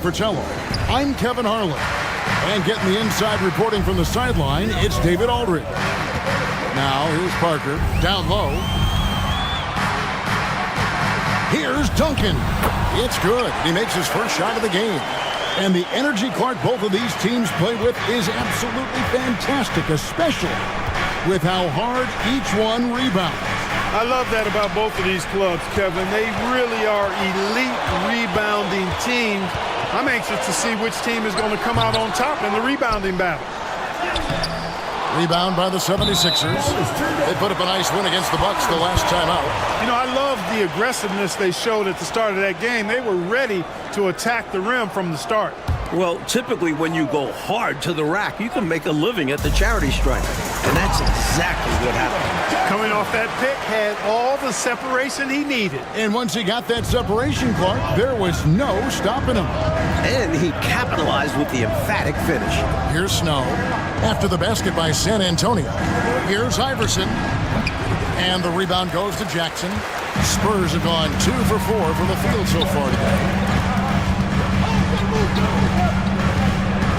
Fratello. I'm Kevin Harlan. And getting the inside reporting from the sideline, it's David Aldridge. Now, here's Parker, down low. Here's Duncan. It's good. He makes his first shot of the game. And the energy Clark both of these teams play with is absolutely fantastic, especially with how hard each one rebounds. I love that about both of these clubs, Kevin. They really are elite rebounding teams. I'm anxious to see which team is going to come out on top in the rebounding battle. Rebound by the 76ers. They put up a nice win against the Bucks the last time out. You know, I love the aggressiveness they showed at the start of that game. They were ready to attack the rim from the start. Well, typically when you go hard to the rack, you can make a living at the charity stripe. And that's exactly what happened. Coming off that pick, had all the separation he needed. And once he got that separation, Clark, there was no stopping him. And he capitalized with the emphatic finish. Here's Snow. After the basket by San Antonio. Here's Iverson. And the rebound goes to Jackson. Spurs have gone 2 for 4 from the field so far today.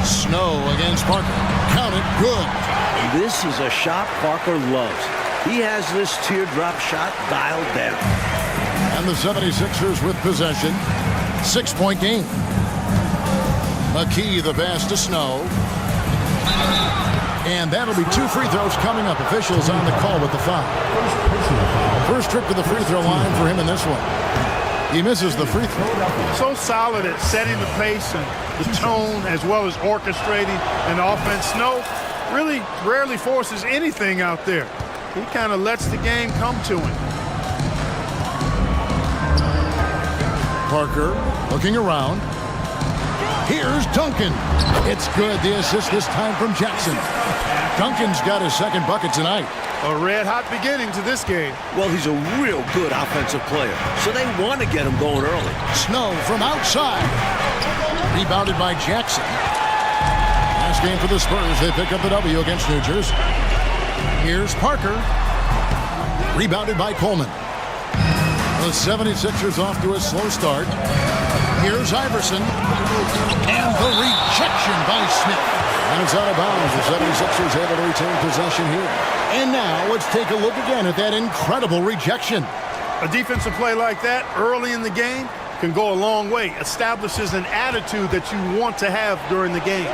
Snow against Parker. Count it. Good. This is a shot Parker loves. He has this teardrop shot dialed down. And the 76ers with possession. 6-point game. McKee the pass to Snow. And that'll be 2 free throws coming up. Officials on the call with the foul. First trip to the free throw line for him in this one. He misses the free throw. So solid at setting the pace and the tone as well as orchestrating an offense. Snow really rarely forces anything out there. He kind of lets the game come to him. Parker looking around. Here's Duncan. It's good. The assist this time from Jackson. Duncan's got his second bucket tonight. A red-hot beginning to this game. Well, he's a real good offensive player, so they want to get him going early. Snow from outside. Rebounded by Jackson. Last game for the Spurs. They pick up the W against New Jersey. Here's Parker. Rebounded by Coleman. The 76ers off to a slow start. Here's Iverson. And the rejection by Smith. And it's out of bounds. The 76ers able to retain possession here. And now let's take a look again at that incredible rejection. A defensive play like that early in the game can go a long way. Establishes an attitude that you want to have during the game.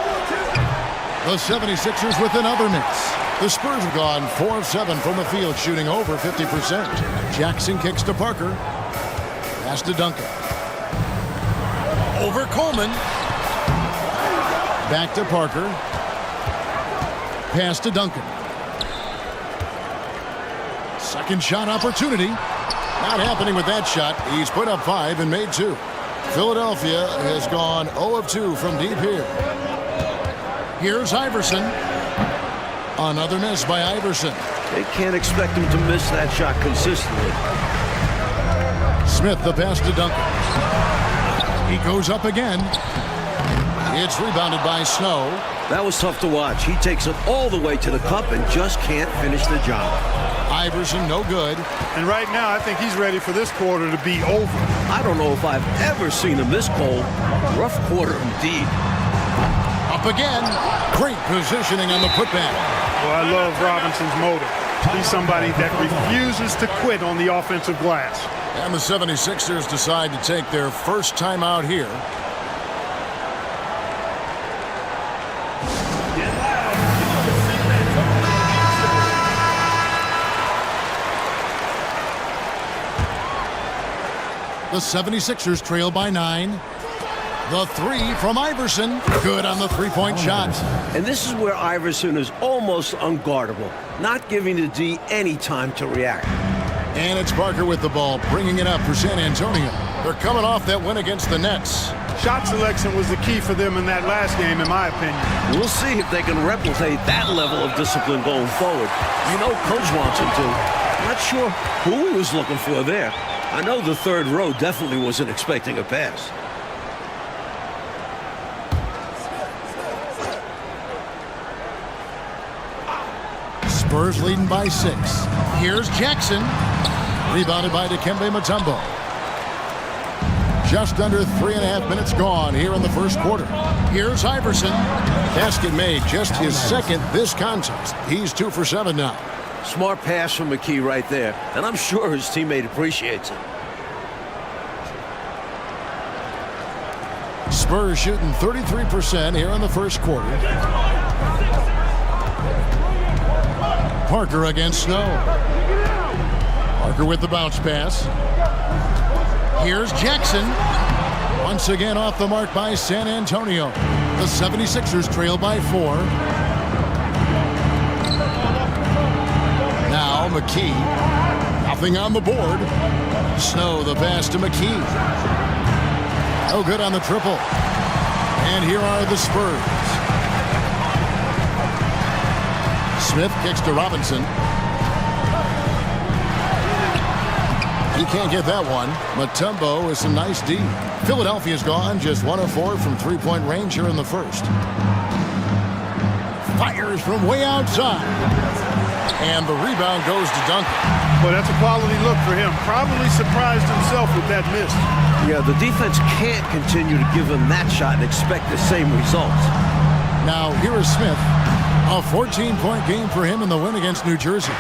The 76ers with another miss. The Spurs have gone 4 of 7 from the field, shooting over 50%. Jackson kicks to Parker. Pass to Duncan. Over Coleman. Back to Parker. Pass to Duncan. Second shot opportunity. Not happening with that shot. He's put up 5 and made 2. Philadelphia has gone 0 of 2 from deep here. Here's Iverson. Another miss by Iverson. They can't expect him to miss that shot consistently. Smith the pass to Duncan. He goes up again. It's rebounded by Snow. That was tough to watch. He takes it all the way to the cup and just can't finish the job. Iverson no good. And right now I think he's ready for this quarter to be over. I don't know if I've ever seen him this cold. Rough quarter indeed. Up again. Great positioning on the putback. Well, I love Robinson's motor. He's somebody that refuses to quit on the offensive glass. And the 76ers decide to take their first time out here. The 76ers trail by 9. The 3 from Iverson. Good on the three-point shot. And this is where Iverson is almost unguardable, not giving the D any time to react. And it's Parker with the ball, bringing it up for San Antonio. They're coming off that win against the Nets. Shot selection was the key for them in that last game, in my opinion. We'll see if they can replicate that level of discipline going forward. You know Coach wants him to. Not sure who he was looking for there. I know the third row definitely wasn't expecting a pass. Spurs leading by 6. Here's Jackson. Rebounded by Dikembe Mutombo. Just under 3.5 minutes gone here in the first quarter. Here's Iverson. Basket made, just his second this contest. He's 2 for 7 now. Smart pass from McKee right there, and I'm sure his teammate appreciates it. Spurs shooting 33% here in the first quarter. Parker against Snow. Parker with the bounce pass. Here's Jackson. Once again off the mark by San Antonio. The 76ers trail by 4. Now McKee. Nothing on the board. Snow the pass to McKee. No good on the triple. And here are the Spurs. Smith kicks to Robinson. He can't get that one. Mutombo is some nice D. Philadelphia's gone just 1 of 4 from three-point range here in the first. Fires from way outside. And the rebound goes to Duncan. Well, that's a quality look for him. Probably surprised himself with that miss. Yeah, the defense can't continue to give him that shot and expect the same results. Now, here is Smith. A 14-point game for him in the win against New Jersey.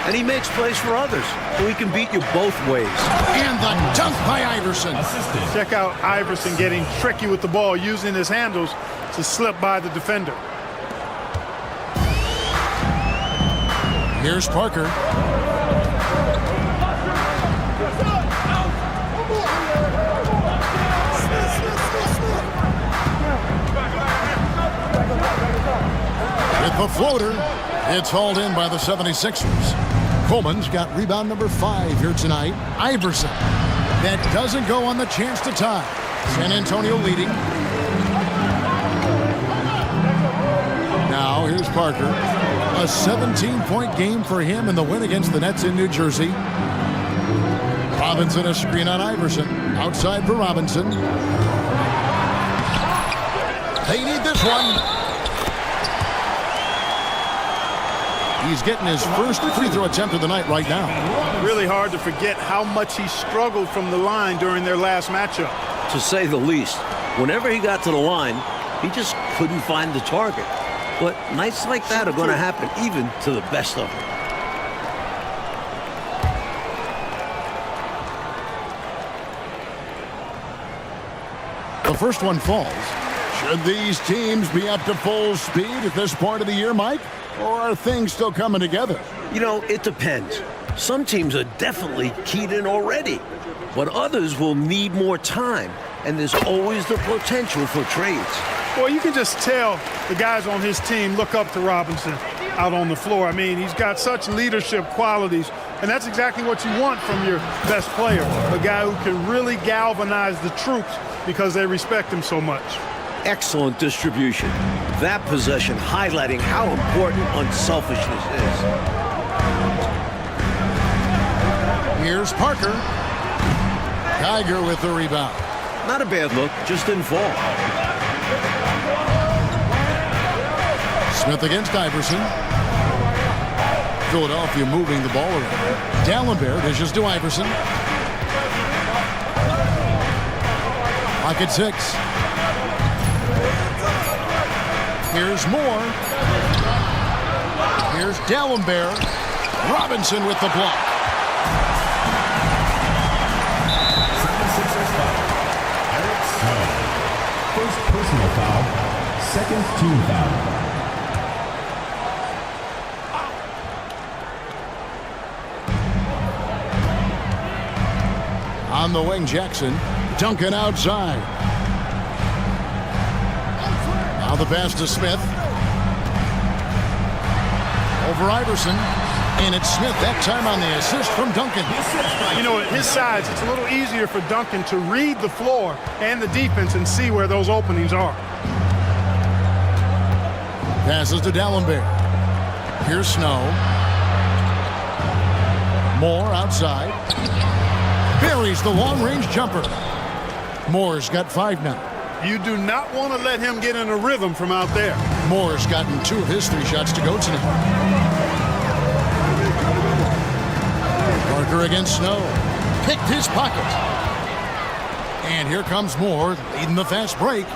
And he makes plays for others, so he can beat you both ways. And the dunk by Iverson. Check out Iverson getting tricky with the ball, using his handles to slip by the defender. Here's Parker. With the floater, it's hauled in by the 76ers. Coleman's got rebound number 5 here tonight. Iverson. That doesn't go on the chance to tie. San Antonio leading. Now here's Parker. A 17-point game for him in the win against the Nets in New Jersey. Robinson a screen on Iverson. Outside for Robinson. They need this one. He's getting his first free throw attempt of the night right now. Really hard to forget how much he struggled from the line during their last matchup. To say the least. Whenever he got to the line, he just couldn't find the target. But nights like that are going to happen even to the best of them. The first one falls. Should these teams be up to full speed at this point of the year, Mike? Or are things still coming together? You know, it depends. Some teams are definitely keyed in already, but others will need more time, and there's always the potential for trades. Well, you can just tell the guys on his team look up to Robinson out on the floor. I mean, he's got such leadership qualities, and that's exactly what you want from your best player, a guy who can really galvanize the troops because they respect him so much. Excellent distribution. That possession highlighting how important unselfishness is. Here's Parker. Geiger with the rebound. Not a bad look, just didn't fall. Smith against Iverson. Philadelphia moving the ball around. D'Alembert dishes to Iverson. Pocket 6. Here's Moore. Here's D'Alembert. Robinson with the block. First personal foul, second team foul. On the wing, Jackson. Duncan outside. Now the pass to Smith. Over Iverson. And it's Smith that time on the assist from Duncan. You know, at his size, it's a little easier for Duncan to read the floor and the defense and see where those openings are. Passes to D'Alembert. Here's Snow. Moore outside. Buries the long-range jumper. Moore's got 5 now. You do not want to let him get in a rhythm from out there. Moore's gotten 2 of his 3 shots to go tonight. Parker against Snow. Picked his pocket. And here comes Moore, leading the fast break.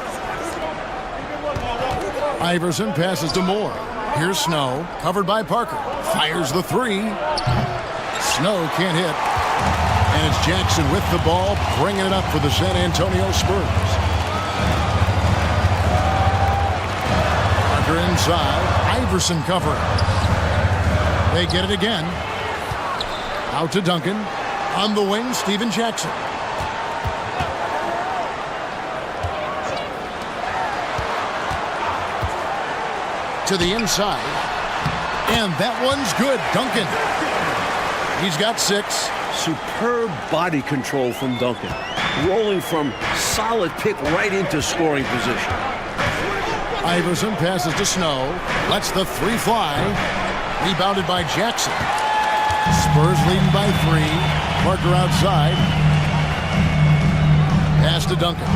Iverson passes to Moore. Here's Snow, covered by Parker. Fires the three. Snow can't hit. And it's Jackson with the ball, bringing it up for the San Antonio Spurs. Parker inside. Iverson covering. They get it again. Out to Duncan. On the wing, Steven Jackson. To the inside. And that one's good. Duncan. He's got 6. Superb body control from Duncan. Rolling from solid pick right into scoring position. Iverson passes to Snow. Lets the three fly. Rebounded by Jackson. Spurs leading by 3. Parker outside. Pass to Duncan.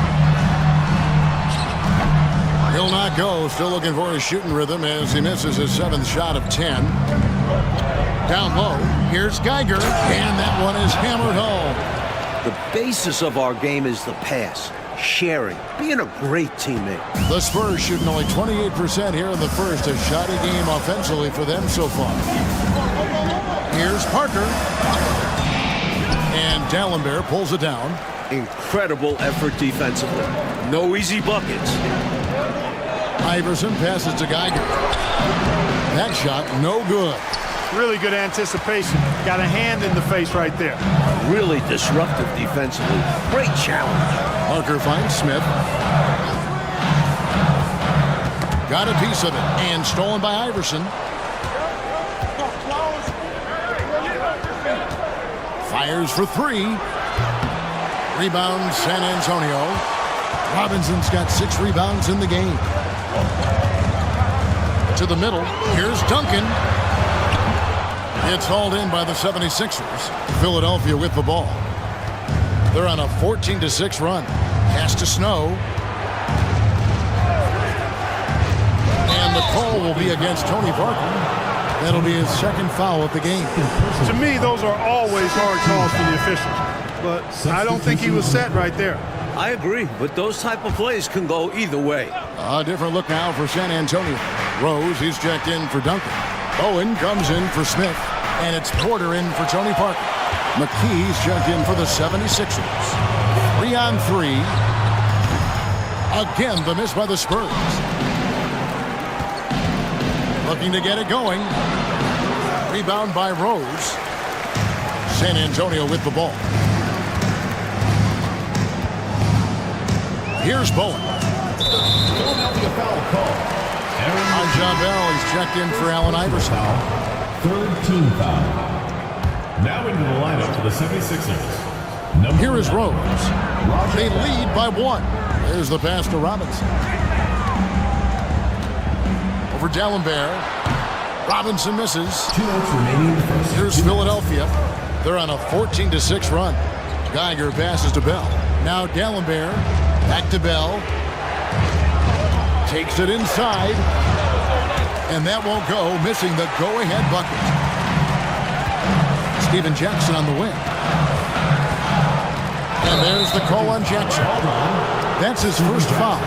He'll not go. Still looking for his shooting rhythm as he misses his 7th shot of 10. Down low. Here's Geiger. And that one is hammered home. The basis of our game is the pass, sharing, being a great teammate. The Spurs shooting only 28% here in the first. A shoddy game offensively for them so far. Here's Parker. And Dallenberg pulls it down. Incredible effort defensively. No easy buckets. Iverson passes to Geiger. That shot, no good. Really good anticipation. Got a hand in the face right there. Really disruptive defensively. Great challenge. Parker finds Smith. Got a piece of it. And stolen by Iverson. Fires for 3. Rebound San Antonio. Robinson's got 6 rebounds in the game. To the middle. Here's Duncan. It's hauled in by the 76ers. Philadelphia with the ball. They're on a 14-6 run. Pass to Snow. And the call will be against Tony Parker. That'll be his 2nd foul of the game. To me, those are always hard calls for the officials. But I don't think he was set right there. I agree, but those type of plays can go either way. A different look now for San Antonio. Rose, he's checked in for Duncan. Owen comes in for Smith. And it's Porter in for Tony Parker. McKee's checked in for the 76ers. 3 on 3. Again, the miss by the Spurs. Looking to get it going. Rebound by Rose. San Antonio with the ball. Here's Bowen. Philadelphia foul call. Ajabel, he's checked in for Allen Iverson. 3rd team foul. Now into the lineup for the 76ers. Here is Rose. They lead by 1. There's the pass to Robinson. Over Dallenberg. Robinson misses. 2 minutes remaining in the first. Here's Philadelphia. They're on a 14-6 run. Geiger passes to Bell. Now Dallenberg. Back to Bell. Takes it inside. And that won't go, missing the go-ahead bucket. Steven Jackson on the wing. And there's the call on Jackson. That's his first foul.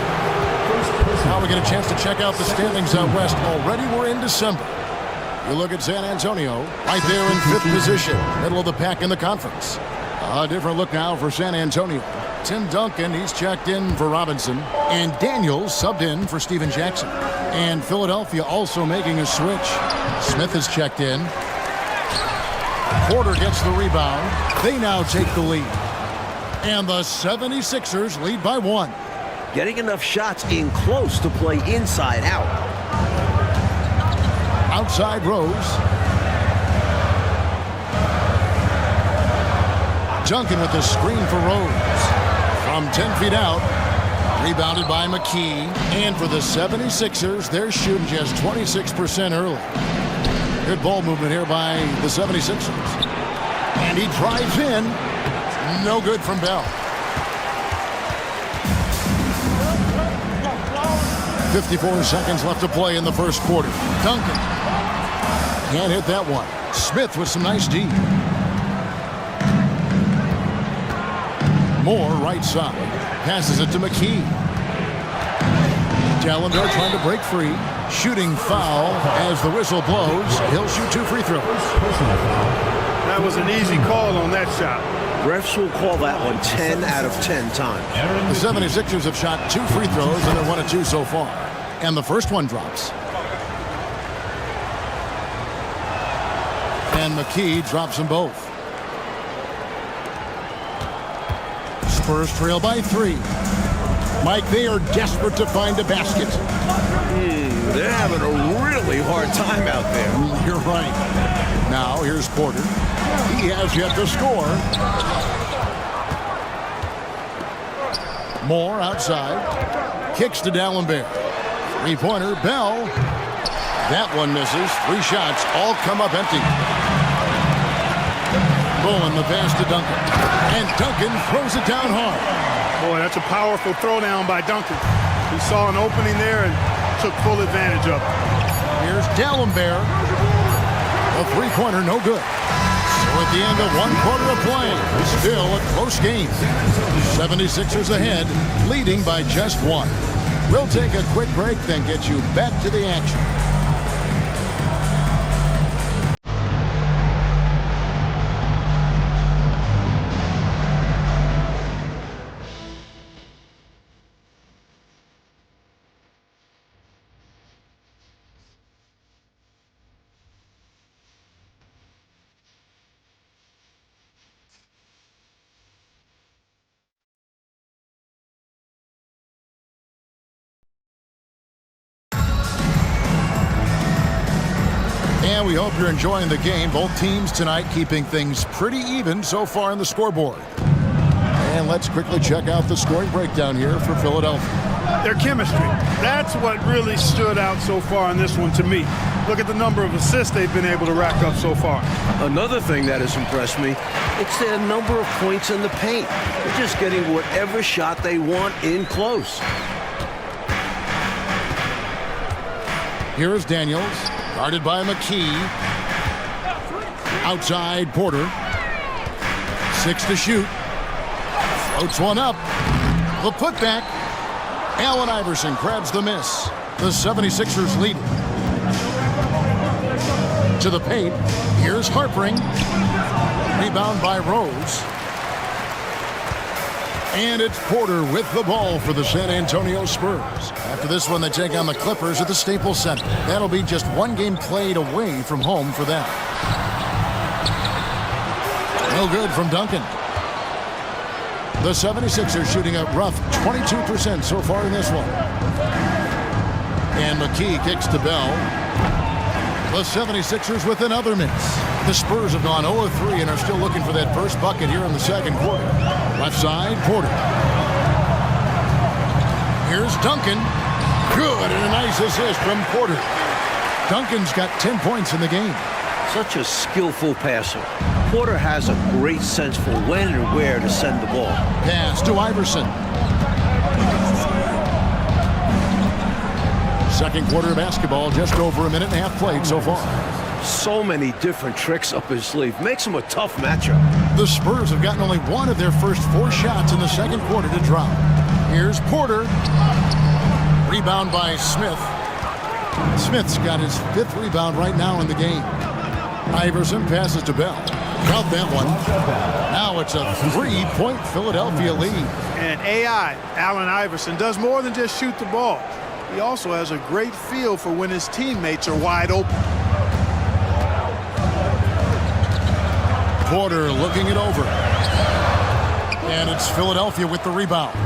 Now we get a chance to check out the standings out west. Already we're in December. You look at San Antonio, right there in 5th position, middle of the pack in the conference. A different look now for San Antonio. Tim Duncan, he's checked in for Robinson. And Daniels subbed in for Steven Jackson. And Philadelphia also making a switch. Smith is checked in. Porter gets the rebound. They now take the lead. And the 76ers lead by 1. Getting enough shots in close to play inside out. Outside Rose. Duncan with the screen for Rose. From 10 feet out. Rebounded by McKee. And for the 76ers, they're shooting just 26% early. Good ball movement here by the 76ers. And he drives in. No good from Bell. 54 seconds left to play in the first quarter. Duncan can't hit that one. Smith with some nice D. Moore right side. Passes it to McKee. Dallenberg trying to break free. Shooting foul as the whistle blows. He'll shoot 2 free throws. That was an easy call on that shot. Refs will call that one 10 out of 10 times. The 76ers have shot 2 free throws, and they're 1 of 2 so far. And the first one drops. And McKee drops them both. Spurs trail by 3. Mike, they are desperate to find a basket. They're having a really hard time out there. You're right. Now, here's Porter. He has yet to score. Moore outside. Kicks to Dallenberg. Three-pointer, Bell. That one misses. 3 shots, all come up empty. Bowen, the pass to Duncan. And Duncan throws it down hard. Boy, that's a powerful throwdown by Duncan. He saw an opening there and took full advantage of it. Here's Dallenberg. A three-pointer, no good. So at the end of 1 quarter of play, still a close game. 76ers ahead, leading by just 1. We'll take a quick break, then get you back to the action. And we hope you're enjoying the game. Both teams tonight keeping things pretty even so far on the scoreboard. And let's quickly check out the scoring breakdown here for Philadelphia. Their chemistry. That's what really stood out so far in this one to me. Look at the number of assists they've been able to rack up so far. Another thing that has impressed me, it's their number of points in the paint. They're just getting whatever shot they want in close. Here's Daniels. Guarded by McKee. Outside Porter. 6 to shoot. Floats one up. The putback. Allen Iverson grabs the miss. The 76ers lead. To the paint. Here's Harpering. Rebound by Rose. And it's Porter with the ball for the San Antonio Spurs. After this one, they take on the Clippers at the Staples Center. That'll be just 1 game played away from home for them. No good from Duncan. The 76ers shooting a rough 22% so far in this one. And McKee kicks to Bell. The 76ers with another miss. The Spurs have gone 0-3 and are still looking for that first bucket here in the second quarter. Left side, Porter. Here's Duncan. Good, and a nice assist from Porter. Duncan's got 10 points in the game. Such a skillful passer. Porter has a great sense for when and where to send the ball. Pass to Iverson. Second quarter of basketball, just over 1.5 minutes played so far. So many different tricks up his sleeve. Makes him a tough matchup. The Spurs have gotten only 1 of their first 4 shots in the second quarter to drop. Here's Porter. Rebound by Smith. Smith's got his 5th rebound right now in the game. Iverson passes to Bell. Got that one. Now it's a 3-point Philadelphia lead. And AI, Allen Iverson, does more than just shoot the ball. He also has a great feel for when his teammates are wide open. Porter looking it over. And it's Philadelphia with the rebound.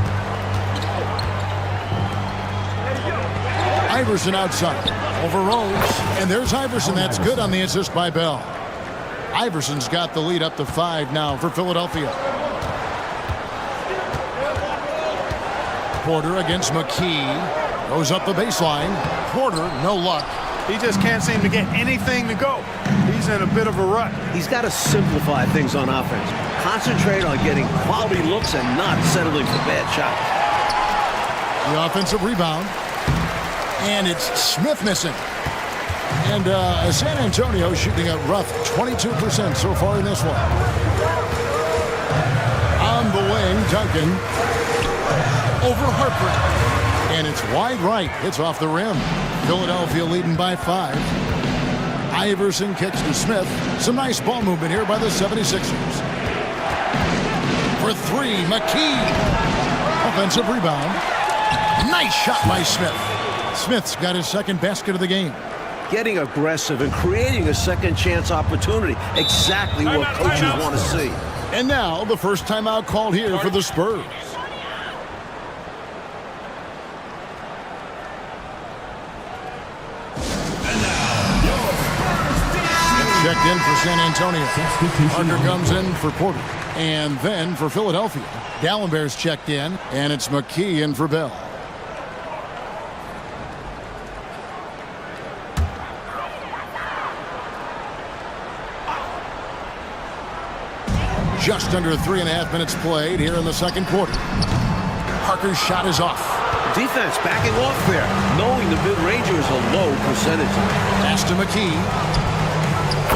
Iverson outside. Over Rose. And there's Iverson. That's good on the assist by Bell. Iverson's got the lead up to 5 now for Philadelphia. Porter against McKee. Goes up the baseline. Porter, no luck. He just can't seem to get anything to go. He's in a bit of a rut. He's got to simplify things on offense. Concentrate on getting quality looks and not settling for bad shots. The offensive rebound. And it's Smith missing. And San Antonio shooting a rough 22% so far in this one. On the wing, Duncan. Over Harper. And it's wide right. It's off the rim. Philadelphia leading by 5. Iverson kicks to Smith. Some nice ball movement here by the 76ers. For 3, McKee. Offensive rebound. Nice shot by Smith. Smith's got his second basket of the game. Getting aggressive and creating a second chance opportunity. Exactly what coaches want to see. And now the first timeout called here for the Spurs. Checked in for San Antonio. Parker comes in for Porter. And then for Philadelphia, Dallenberg's checked in, and it's McKee in for Bell. Just under 3.5 minutes played here in the second quarter. Parker's shot is off. Defense backing off there, knowing the mid-ranger is a low percentage. Pass to McKee.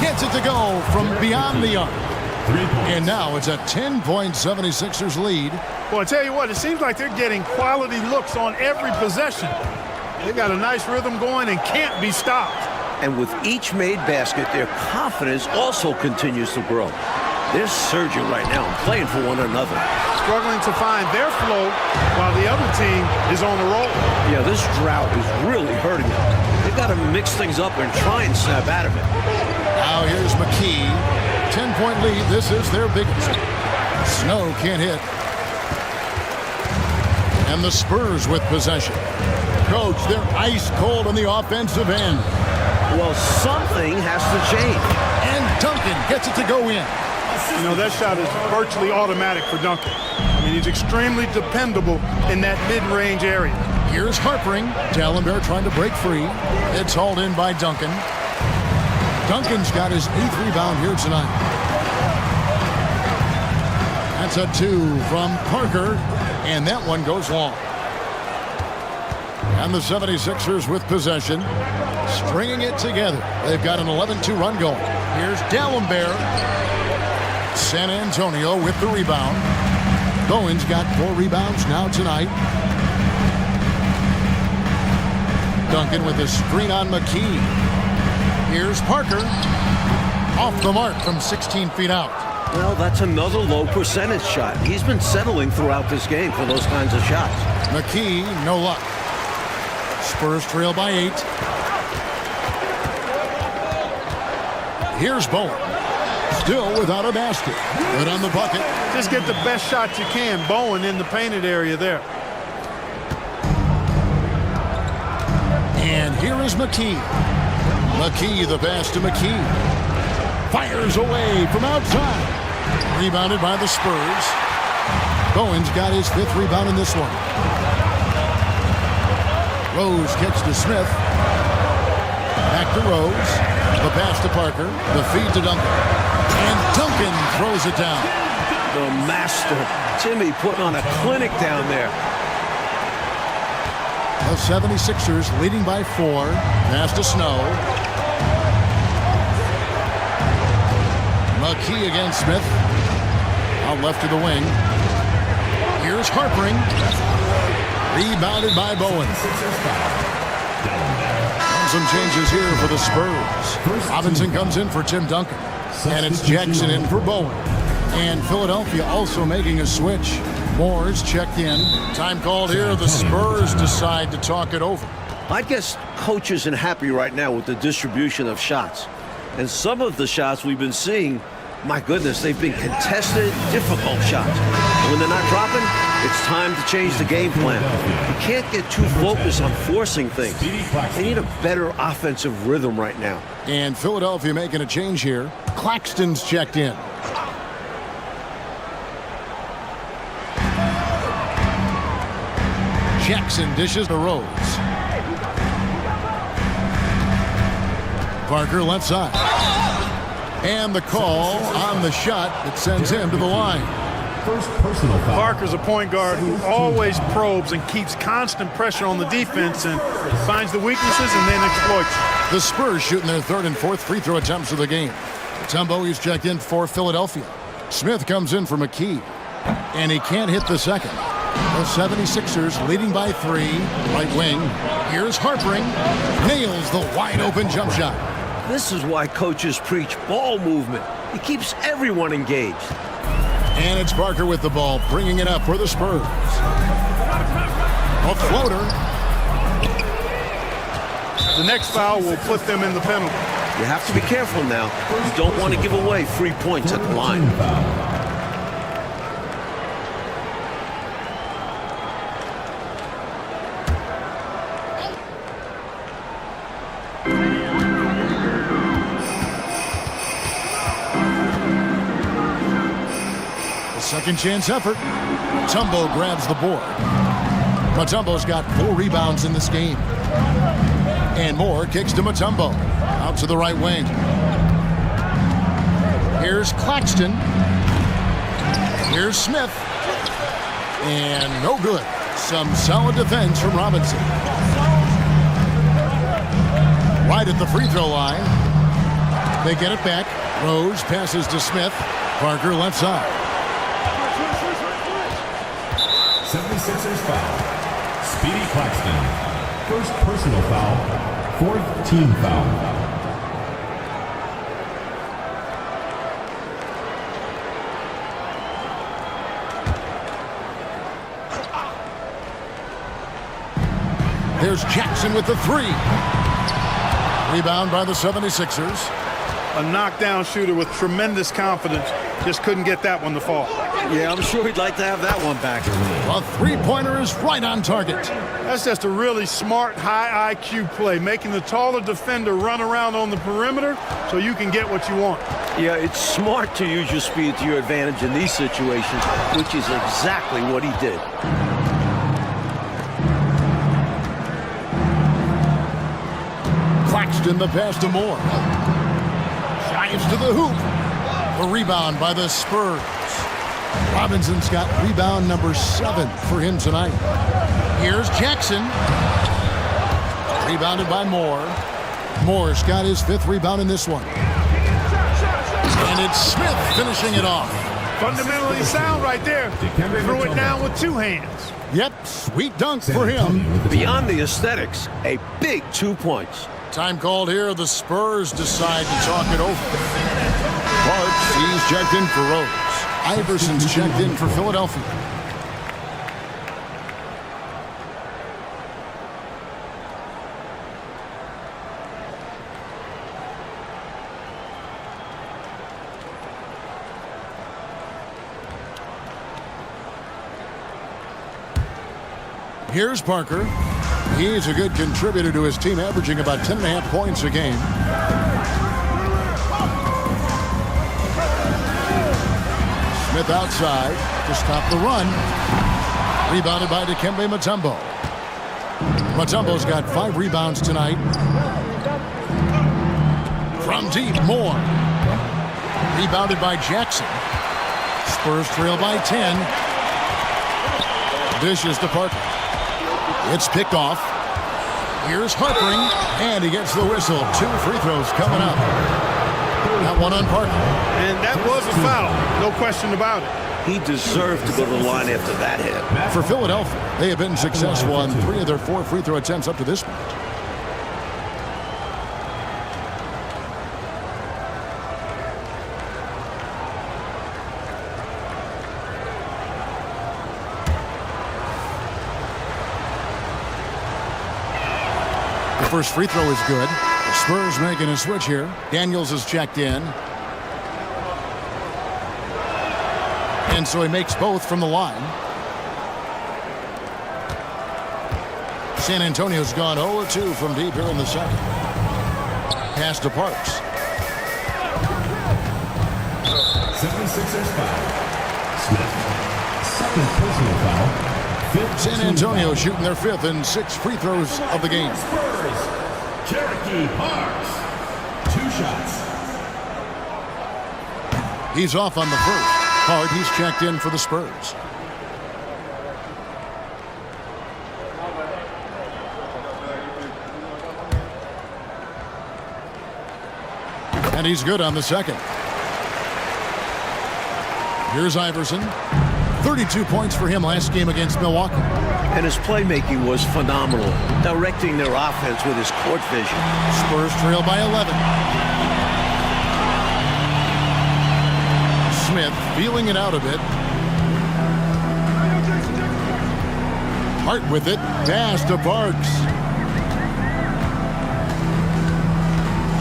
Gets it to go from beyond the arc. And now it's a 10-point 76ers lead. Well, I tell you what, it seems like they're getting quality looks on every possession. They got a nice rhythm going and can't be stopped. And with each made basket, their confidence also continues to grow. They're surging right now and playing for one another. Struggling to find their flow while the other team is on the roll. Yeah, this drought is really hurting them. They've got to mix things up and try and snap out of it. Now here's McKee. 10-point lead. This is their biggest. Snow can't hit. And the Spurs with possession. Coach, they're ice cold on the offensive end. Well, something has to change. And Duncan gets it to go in. You know, that shot is virtually automatic for Duncan. I mean, he's extremely dependable in that mid-range area. Here's Harpering. Dallenberg trying to break free. It's hauled in by Duncan. Duncan's got his 8th rebound here tonight. That's a 2 from Parker, and that one goes long. And the 76ers with possession, stringing it together. They've got an 11-2 run going. Here's Dallenberg. San Antonio with the rebound. Bowen's got 4 rebounds now tonight. Duncan with a screen on McKee. Here's Parker. Off the mark from 16 feet out. Well, that's another low percentage shot. He's been settling throughout this game for those kinds of shots. McKee, no luck. Spurs trail by 8. Here's Bowen. Still without a basket. Good on the bucket. Just get the best shot you can. Bowen in the painted area there. And here is McKee. McKee, the pass to McKee. Fires away from outside. Rebounded by the Spurs. Bowen's got his 5th rebound in this one. Rose kicks to Smith. Back to Rose. The pass to Parker. The feed to Duncan. And Duncan throws it down. The master. Jimmy putting on a clinic down there. The 76ers leading by 4. Pass to Snow. McKee against Smith. Out left to the wing. Here's Harpering. Rebounded by Bowen. Some changes here for the Spurs. Robinson comes in for Tim Duncan. And it's Jackson in for Bowen. And Philadelphia also making a switch. Moore's checked in. Time called here. The Spurs decide to talk it over. I guess coach isn't happy right now with the distribution of shots. And some of the shots we've been seeing, my goodness, they've been contested, difficult shots. And when they're not dropping, it's time to change the game plan. You can't get too focused on forcing things. They need a better offensive rhythm right now. And Philadelphia making a change here. Claxton's checked in. Jackson dishes to Rose. Parker left side. And the call on the shot that sends him to the line. First personal foul. Parker's a point guard who always probes and keeps constant pressure on the defense and finds the weaknesses and then exploits. The Spurs shooting their 3rd and 4th free throw attempts of the game. Tom Bowie's checked in for Philadelphia. Smith comes in for McKee. And he can't hit the second. The 76ers leading by 3. Right wing. Here's Harpering. Nails the wide-open jump shot. This is why coaches preach ball movement. It keeps everyone engaged. And it's Parker with the ball, bringing it up for the Spurs. A floater. The next foul will put them in the penalty. You have to be careful now. You don't want to give away free points at the line. Second chance effort. Mutombo grabs the board. Mutombo's got 4 rebounds in this game. And Moore kicks to Mutombo. Out to the right wing. Here's Claxton. Here's Smith. And no good. Some solid defense from Robinson. Right at the free throw line. They get it back. Rose passes to Smith. Parker left side. 76ers foul. Speedy Claxton. First personal foul. 4th team foul. There's Jackson with the 3. Rebound by the 76ers. A knockdown shooter with tremendous confidence. Just couldn't get that one to fall. Yeah, I'm sure he'd like to have that one back. A three-pointer is right on target. That's just a really smart, high IQ play, making the taller defender run around on the perimeter so you can get what you want. Yeah, it's smart to use your speed to your advantage in these situations, which is exactly what he did. Claxton the pass to Moore. Drives to the hoop. The rebound by the Spurs. Robinson's got rebound number 7 for him tonight. Here's Jackson. Rebounded by Moore. Moore's got his 5th rebound in this one. And it's Smith finishing it off. Fundamentally sound right there. Threw it down with 2 hands. Yep, sweet dunk for him. Beyond the aesthetics, a big 2 points. Time called here. The Spurs decide to talk it over. Parks, he's checked in for Rose. Iverson's checked in for Philadelphia. Here's Parker. He's a good contributor to his team, averaging about 10.5 points a game. Smith outside to stop the run. Rebounded by Dikembe Mutombo. Mutombo's got 5 rebounds tonight. From deep, Moore. Rebounded by Jackson. Spurs trail by 10. Dishes to Parker. It's picked off. Here's Harpering, and he gets the whistle. 2 free throws coming up. That one on Parker. And that was a foul, no question about it. He deserved to go to the line after that hit. For Philadelphia, they have been successful on 3 of their 4 free throw attempts up to this point. The first free throw is good. The Spurs making a switch here. Daniels is checked in. And so he makes both from the line. San Antonio's gone 0-2 from deep here in the second. Pass to Parks. 76ers foul. Smith. 2nd personal foul. 5th San Antonio shooting their 5th and 6 free throws of the game. Spurs. Cherokee Parks. 2 shots. He's off on the first. Hard, he's checked in for the Spurs. And he's good on the second. Here's Iverson. 32 points for him last game against Milwaukee. And his playmaking was phenomenal, directing their offense with his court vision. Spurs trail by 11. Smith feeling it out a bit. Hart with it. Pass to Parks.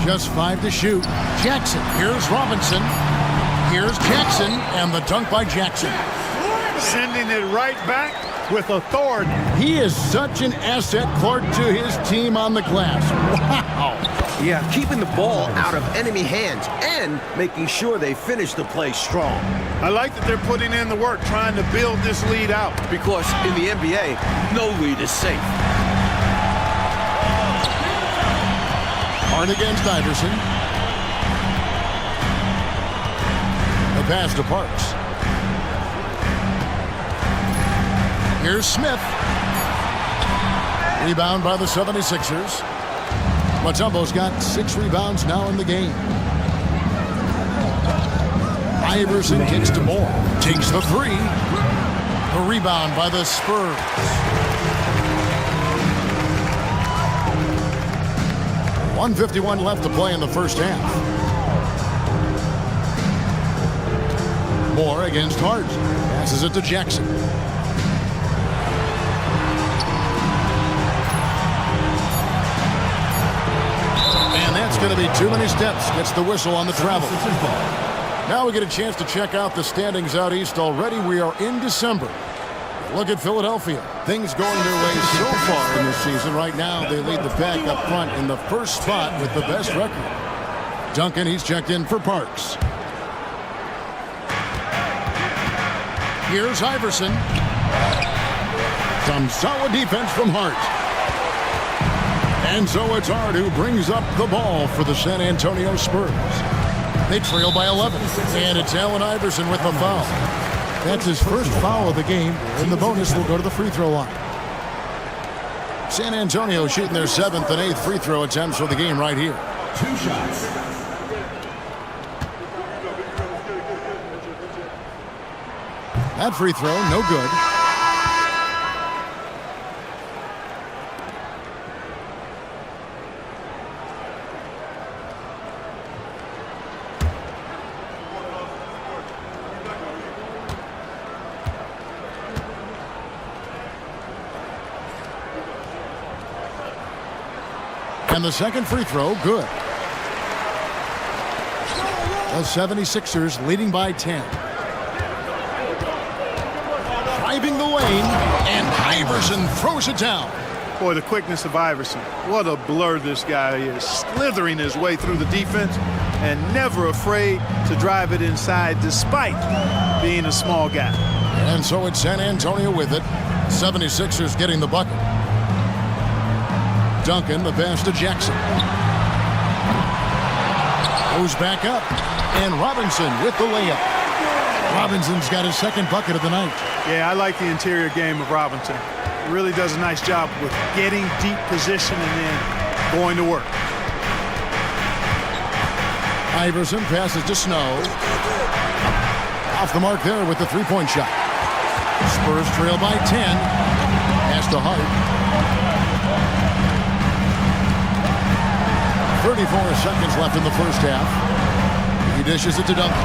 Just 5 to shoot. Jackson. Here's Robinson. Here's Jackson. And the dunk by Jackson. Sending it right back with authority. He is such an asset, Clark, to his team on the glass. Wow. Yeah, keeping the ball out of enemy hands and making sure they finish the play strong. I like that they're putting in the work, trying to build this lead out. Because in the NBA, no lead is safe. Hart against Iverson. The pass to Parks. Here's Smith. Rebound by the 76ers. Mutombo's got 6 rebounds now in the game. Iverson kicks to Moore. Takes the 3. A rebound by the Spurs. .151 left to play in the first half. Moore against Hart. Passes it to Jackson. And that's going to be too many steps. Gets the whistle on the travel. Now we get a chance to check out the standings out east already. We are in December. Look at Philadelphia. Things going their way so far in this season. Right now, they lead the pack up front in the first spot with the best record. Duncan, he's checked in for Parks. Here's Iverson. Some solid defense from Hart. And so it's Hart who brings up the ball for the San Antonio Spurs. They trail by 11. And it's Allen Iverson with the foul. That's his first foul of the game, and the bonus will go to the free throw line. San Antonio shooting their 7th and 8th free throw attempts for the game right here. 2 shots. That free throw, no good. And the second free throw, good. The 76ers leading by 10. Driving the lane, and Iverson throws it down. Boy, the quickness of Iverson. What a blur this guy is. Slithering his way through the defense and never afraid to drive it inside despite being a small guy. And so it's San Antonio with it. 76ers getting the bucket. Duncan, the pass to Jackson. Goes back up. And Robinson with the layup. Robinson's got his second bucket of the night. Yeah, I like the interior game of Robinson. He really does a nice job with getting deep position and then going to work. Iverson passes to Snow. Off the mark there with the three-point shot. Spurs trail by 10. Pass to Hart. 34 seconds left in the first half. He dishes it to Duncan.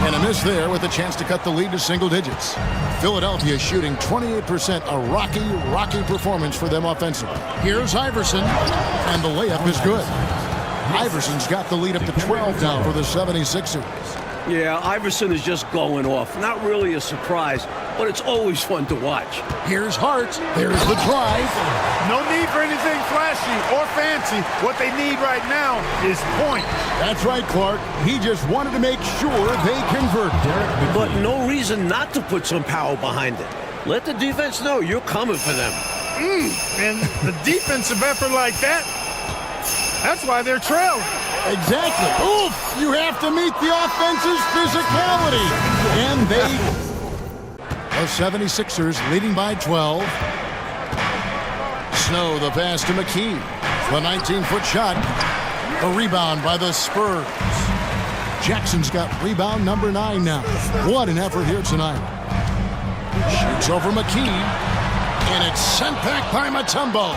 And a miss there with a chance to cut the lead to single digits. Philadelphia shooting 28%, a rocky performance for them offensively. Here's Iverson, and the layup is good. Iverson's got the lead up to 12 now for the 76ers. Yeah, Iverson is just going off. Not really a surprise, but it's always fun to watch. Here's Hart. There's the drive. No need for anything flashy or fancy. What they need right now is points. That's right, Clark. He just wanted to make sure they convert. But no reason not to put some power behind it. Let the defense know you're coming for them. And the defensive effort like that, that's why they're trailing. Exactly. Oof! You have to meet the offense's physicality. And they... The 76ers leading by 12. Snow, the pass to McKee. The 19-foot shot. A rebound by the Spurs. Jackson's got rebound number 9 now. What an effort here tonight. Shoots over McKee. And it's sent back by Mutombo.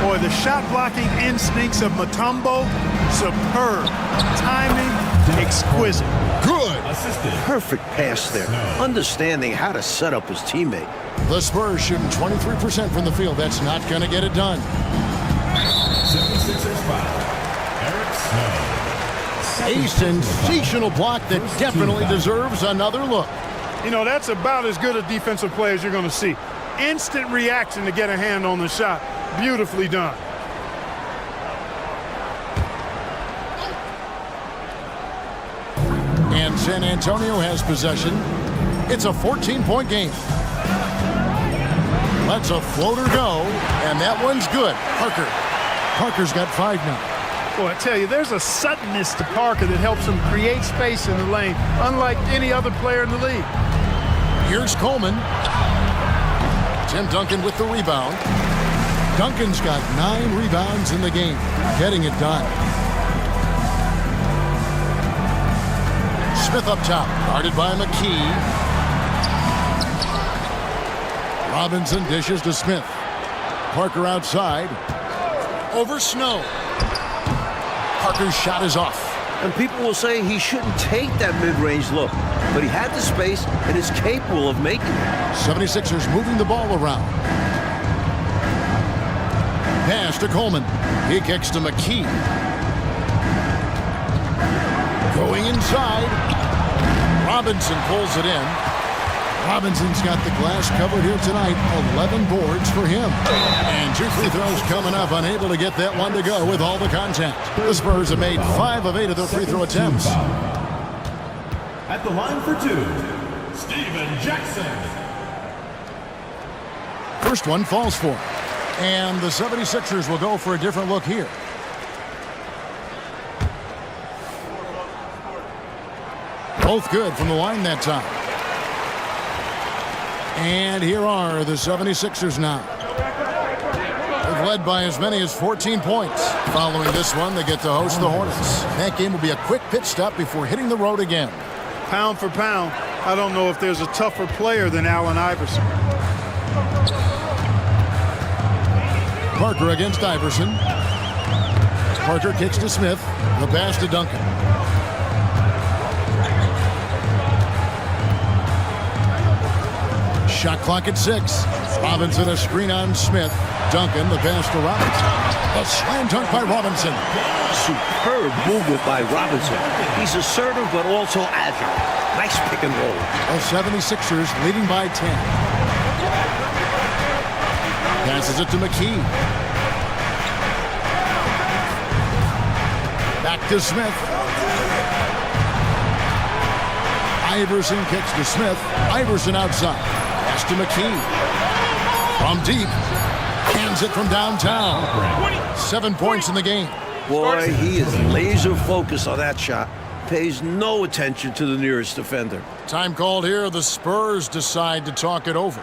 Boy, the shot blocking instincts of Mutombo, superb. Timing, exquisite. Good. Perfect pass there. Understanding how to set up his teammate. The Spurs shooting 23% from the field. That's not going to get it done. 76ers foul. Eric Snow. A sensational block that definitely deserves another look. You know, that's about as good a defensive play as you're going to see. Instant reaction to get a hand on the shot. Beautifully done. And San Antonio has possession. It's a 14-point game. Lets a floater go, and that one's good. Parker's got 5 now. Boy, I tell you, there's a suddenness to Parker that helps him create space in the lane, unlike any other player in the league. Here's Coleman. Tim Duncan with the rebound. Duncan's got 9 rebounds in the game, getting it done. Smith up top, guarded by McKee. Robinson dishes to Smith. Parker outside. Over Snow. Parker's shot is off. And people will say he shouldn't take that mid-range look, but he had the space and is capable of making it. 76ers moving the ball around. Pass to Coleman. He kicks to McKee. Going inside. Robinson pulls it in. Robinson's got the glass covered here tonight. 11 boards for him. And 2 free throws coming up. Unable to get that one to go with all the contact. The Spurs have made 5 of 8 of their free throw attempts. At the line for 2, Steven Jackson. First one falls for him. And the 76ers will go for a different look here. Both good from the line that time. And here are the 76ers now. They've led by as many as 14 points. Following this one, they get to host the Hornets. That game will be a quick pit stop before hitting the road again. Pound for pound, I don't know if there's a tougher player than Allen Iverson. Parker against Iverson. Parker kicks to Smith. The pass to Duncan. Shot clock at 6. Robinson a screen on Smith. Duncan the pass to Robinson. A slam dunk by Robinson. Superb movement by Robinson. He's assertive but also agile. Nice pick and roll. The 76ers leading by 10. Passes it to McKee. Back to Smith. Iverson kicks to Smith. Iverson outside. Pass to McKee. From deep. Hands it from downtown. 7 points in the game. Boy, he is laser focused on that shot. Pays no attention to the nearest defender. Time called here. The Spurs decide to talk it over.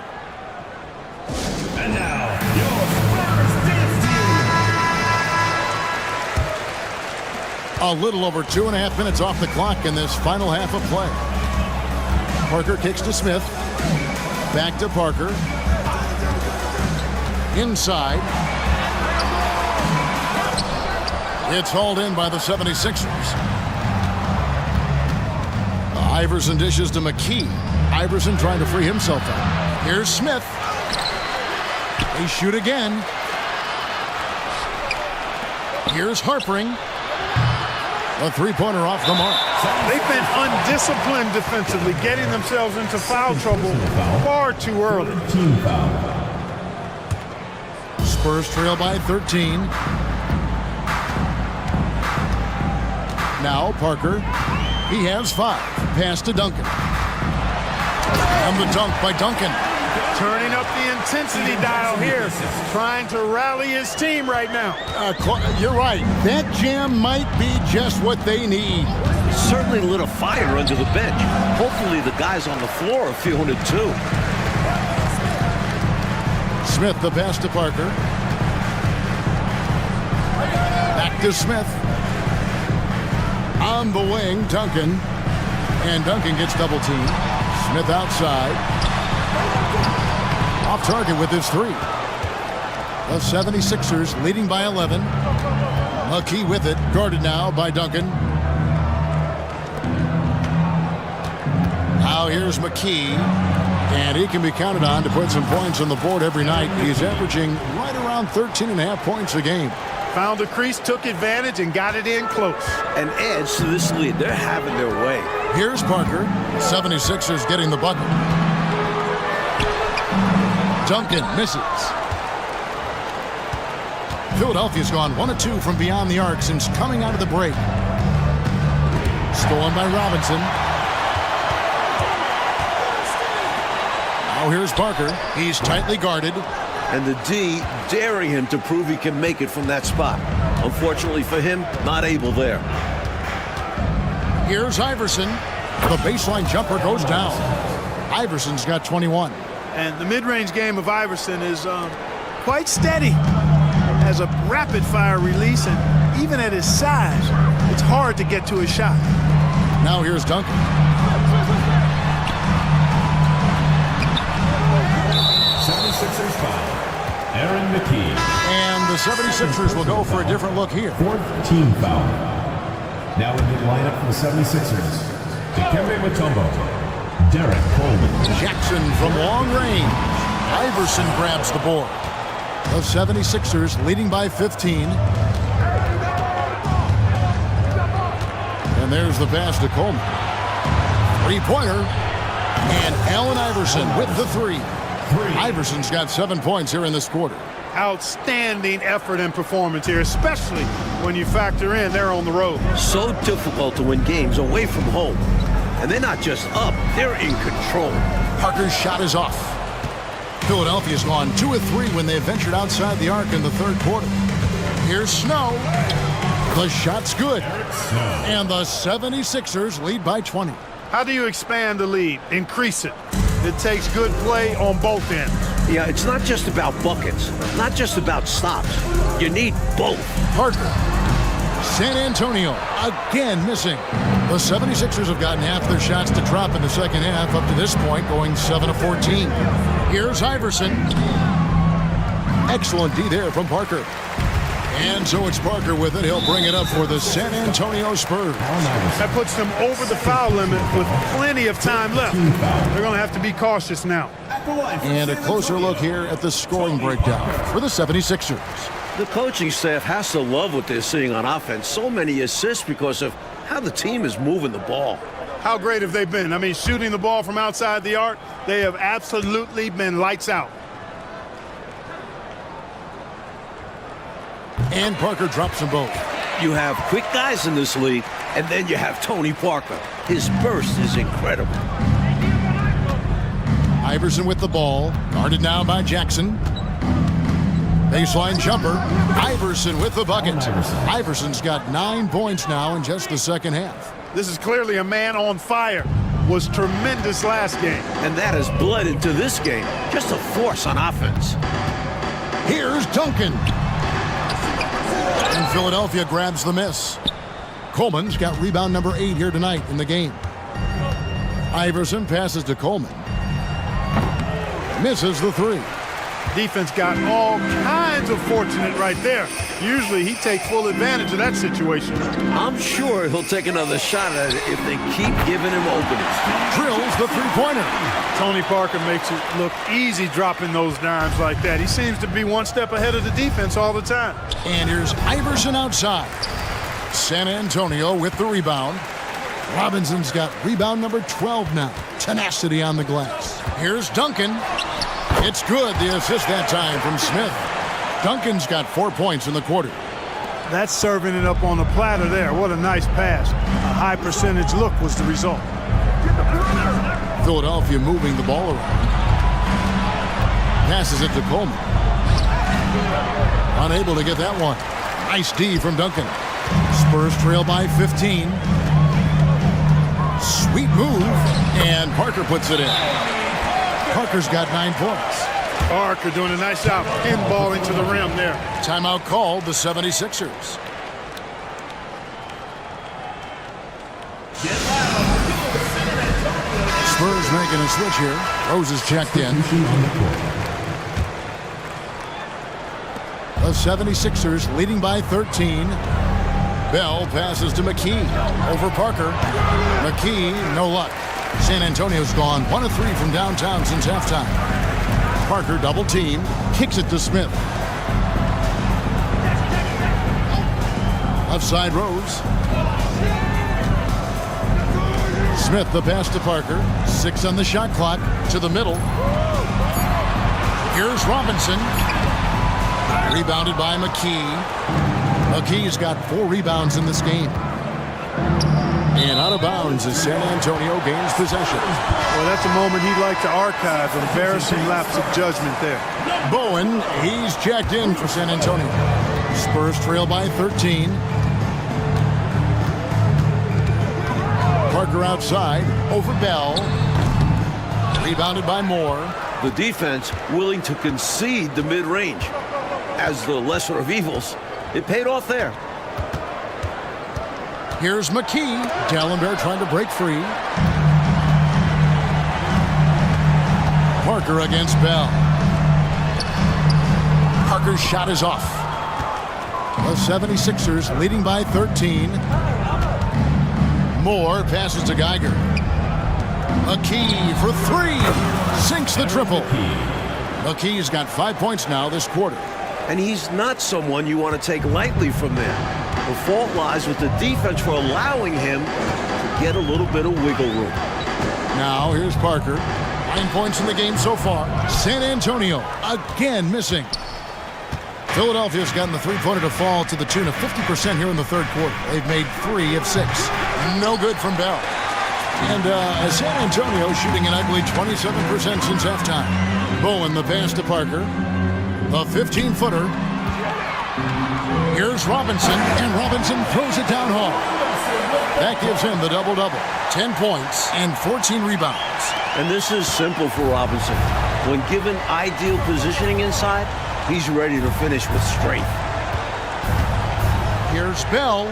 And now, your Spurs dance team. A little over 2.5 minutes off the clock in this final half of play. Parker kicks to Smith. Back to Parker. Inside. It's hauled in by the 76ers. Iverson dishes to McKee. Iverson trying to free himself up. Here's Smith. They shoot again. Here's Harpering. A three-pointer off the mark. They've been undisciplined defensively, getting themselves into foul trouble far too early. Spurs trail by 13. Now Parker. He has 5. Pass to Duncan. And the dunk by Duncan. Turning up the intensity dial here, trying to rally his team right now. You're right. That jam might be just what they need. Certainly lit a fire under the bench. Hopefully the guys on the floor are feeling it too. Smith the pass to Parker. Back to Smith. On the wing, Duncan. And Duncan gets double teamed. Smith outside. Off target with his three. The 76ers leading by 11. McKee with it, guarded now by Duncan. Now here's McKee, and he can be counted on to put some points on the board every night. He's averaging right around 13.5 points a game. Found the crease, took advantage, and got it in close. And adds to this lead. They're having their way. Here's Parker. 76ers getting the bucket. Duncan misses. Philadelphia's gone 1 of 2 from beyond the arc since coming out of the break. Stolen by Robinson. Now here's Parker. He's tightly guarded. And the D daring him to prove he can make it from that spot. Unfortunately for him, not able there. Here's Iverson. The baseline jumper goes down. Iverson's got 21. And the mid-range game of Iverson is quite steady. Has a rapid-fire release, and even at his size, it's hard to get to his shot. Now here's Duncan. Aaron McKee. And the 76ers will go for a different look here. 4th team foul. Now in the lineup for the 76ers. Dikembe Mutombo. Derek Coleman. Jackson from long range. Iverson grabs the board. The 76ers leading by 15. And there's the pass to Coleman. Three-pointer. And Allen Iverson with the three. Iverson's got 7 points here in this quarter. Outstanding effort and performance here, especially when you factor in they're on the road. So difficult to win games away from home. And they're not just up, they're in control. Parker's shot is off. Philadelphia's gone 2 of 3 when they ventured outside the arc in the third quarter. Here's Snow. The shot's good. And the 76ers lead by 20. How do you expand the lead? Increase it. It takes good play on both ends. Yeah, it's not just about buckets, not just about stops. You need both. Parker. San Antonio again missing. The 76ers have gotten half their shots to drop in the second half up to this point, going 7 of 14. Here's Iverson. Excellent D there from Parker. And so it's Parker with it. He'll bring it up for the San Antonio Spurs. That puts them over the foul limit with plenty of time left. They're going to have to be cautious now. And a closer look here at the scoring breakdown for the 76ers. The coaching staff has to love what they're seeing on offense. So many assists because of how the team is moving the ball. How great have they been? I mean, shooting the ball from outside the arc, they have absolutely been lights out. And Parker drops them both. You have quick guys in this league, and then you have Tony Parker. His burst is incredible. Iverson with the ball, guarded now by Jackson. Baseline jumper. Iverson with the bucket. Iverson's got 9 points now in just the second half. This is clearly a man on fire. Was tremendous last game. And that has bled into this game. Just a force on offense. Here's Duncan. And Philadelphia grabs the miss. Coleman's got rebound number 8 here tonight in the game. Iverson passes to Coleman. Misses the three. Defense got all kinds of fortunate right there. Usually he takes full advantage of that situation. I'm sure he'll take another shot at it if they keep giving him openings. Drills the three-pointer. Tony Parker makes it look easy dropping those dimes like that. He seems to be one step ahead of the defense all the time. And here's Iverson outside. San Antonio with the rebound. Robinson's got rebound number 12 now. Tenacity on the glass. Here's Duncan. It's good. The assist that time from Smith. Duncan's got 4 points in the quarter. That's serving it up on the platter there. What a nice pass. A high percentage look was the result. Philadelphia moving the ball around. Passes it to Coleman. Unable to get that one. Nice D from Duncan. Spurs trail by 15. Sweet move. And Parker puts it in. Parker's got 9 points. Parker doing a nice job pinballing to the rim there. Timeout called the 76ers. Get loud. Spurs making a switch here. Rose is checked in. The 76ers leading by 13. Bell passes to McKee. Over Parker. McKee, no luck. San Antonio's gone 1 of 3 from downtown since halftime. Parker double team. Kicks it to Smith. Left side Rose. Smith the pass to Parker. 6 on the shot clock. To the middle. Here's Robinson. Rebounded by McKee. McKee's got 4 rebounds in this game. And out of bounds as San Antonio gains possession. Well, that's a moment he'd like to archive. Embarrassing lapse of judgment there. Bowen, he's checked in for San Antonio. Spurs trail by 13. Parker outside, over Bell. Rebounded by Moore. The defense willing to concede the mid-range. As the lesser of evils, it paid off there. Here's McKee. Dallenberg trying to break free. Parker against Bell. Parker's shot is off. The 76ers leading by 13. Moore passes to Geiger. McKee for 3. Sinks the triple. McKee's got 5 points now this quarter. And he's not someone you want to take lightly from there. The fault lies with the defense for allowing him to get a little bit of wiggle room. Now here's Parker. 9 points in the game so far. San Antonio again missing. Philadelphia's gotten the three-pointer to fall to the tune of 50% here in the third quarter. They've made 3 of 6. No good from Bell. And San Antonio shooting an ugly 27% since halftime. Bowen the pass to Parker. The 15-footer. Here's Robinson, and Robinson throws it down hard. That gives him the double-double. 10 points and 14 rebounds. And this is simple for Robinson. When given ideal positioning inside, he's ready to finish with strength. Here's Bell.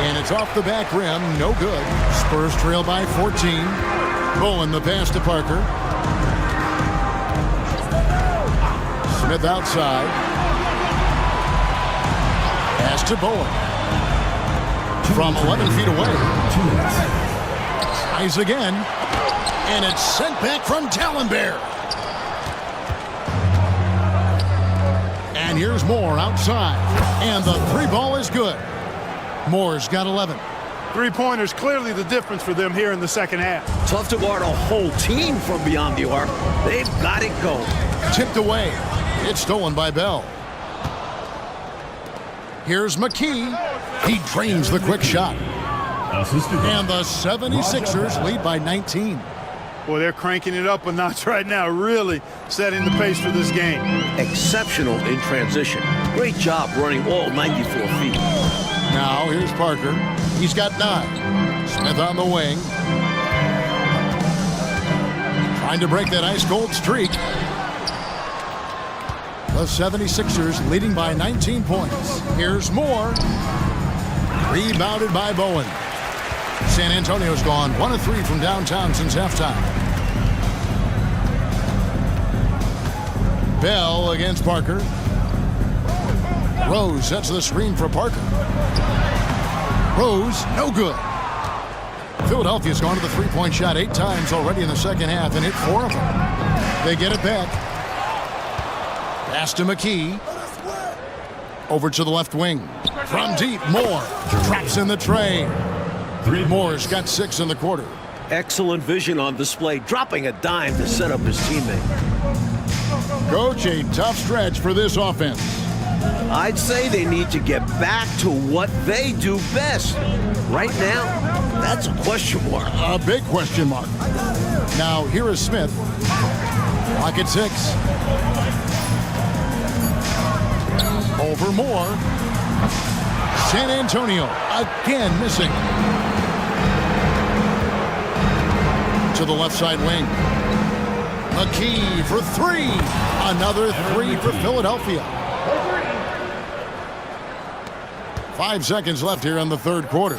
And it's off the back rim. No good. Spurs trail by 14. Bowen the pass to Parker. Smith outside. Pass to Bowen. From 11 feet away. Tries again. And it's sent back from Dallenberg. And here's Moore outside. And the 3 ball is good. Moore's got 11. 3-pointers clearly the difference for them here in the second half. Tough to guard a whole team from beyond the arc. They've got it going. Tipped away. It's stolen by Bell. Here's McKee. He drains the quick shot. And the 76ers lead by 19. Boy, they're cranking it up a notch right now, really setting the pace for this game. Exceptional in transition. Great job running all 94 feet. Now here's Parker. He's got 9. Smith on the wing. Trying to break that ice-cold streak. The 76ers leading by 19 points. Here's Moore. Rebounded by Bowen. San Antonio's gone 1 of 3 from downtown since halftime. Bell against Parker. Rose sets the screen for Parker. Rose, no good. Philadelphia's gone to the three-point shot 8 times already in the second half and hit 4 of them. They get it back. Pass to McKee. Over to the left wing. From deep, Moore traps in the tray. Moore's got 6 in the quarter. Excellent vision on display, dropping a dime to set up his teammate. Coach, a tough stretch for this offense. I'd say they need to get back to what they do best. Right now, that's a question mark. A big question mark. Now, here is Smith. Clock at 6. Over Moore. San Antonio again missing. To the left side wing. McKee for 3. Another 3 for Philadelphia. 5 seconds left here in the third quarter.